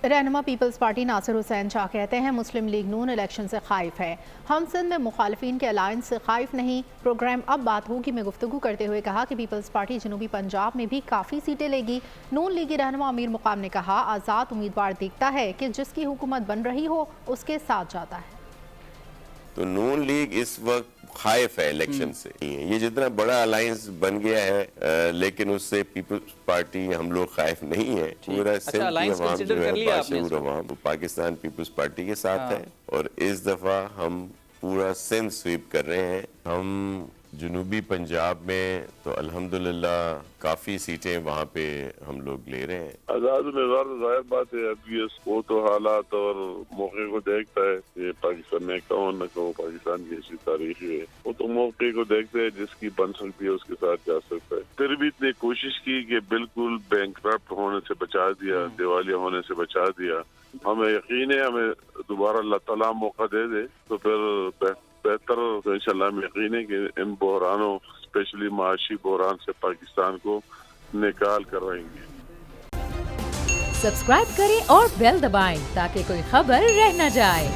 رہنما Peoples party ناصر حسین شاہ کہتے ہیں مسلم لیگ نون الیکشن سے خائف ہے. ہم سندھ میں مخالفین کے الائنس سے خائف نہیں. پروگرام اب بات ہوگی میں گفتگو کرتے ہوئے کہا کہ پیپلز پارٹی جنوبی پنجاب میں بھی کافی سیٹیں لے گی. نون لیگی رہنما امیر مقام نے کہا آزاد امیدوار دیکھتا ہے کہ جس کی حکومت بن رہی ہو اس کے ساتھ جاتا ہے. تو نون لیگ اس وقت خائف ہے الیکشن سے. یہ جتنا بڑا الائنس بن گیا ہے لیکن اس سے پیپلز پارٹی ہم لوگ خائف نہیں ہیں. پورا سندھ کی عوام جو ہے باشعور عوام پاکستان پیپلز پارٹی کے ساتھ ہے اور اس دفعہ ہم پورا سندھ سویپ کر رہے ہیں. ہم جنوبی پنجاب میں تو الحمدللہ کافی سیٹیں وہاں پہ ہم لوگ لے رہے ہیں. آزاد امیدوار تو ظاہر بات ہے وہ تو حالات اور موقع کو دیکھتا ہے کہ پاکستان میں کون نہ کہو پاکستان کی ایسی تاریخ ہے. وہ تو موقع کو دیکھتے ہیں جس کی بن سکتی ہے اس کے ساتھ جا سکتا ہے. پھر بھی اتنی کوشش کی کہ بالکل بینکرپٹ ہونے سے بچا دیا, دیوالیہ ہونے سے بچا دیا. ہمیں یقین ہے ہمیں دوبارہ اللہ تعالیٰ موقع دے دے تو پھر بہتر تو انشاءاللہ ہم یقین ہے کہ ان بحرانوں اسپیشلی معاشی بحران سے پاکستان کو نکال کر رہیں گے. سبسکرائب کریں اور بیل دبائیں تاکہ کوئی خبر رہ نہ جائے.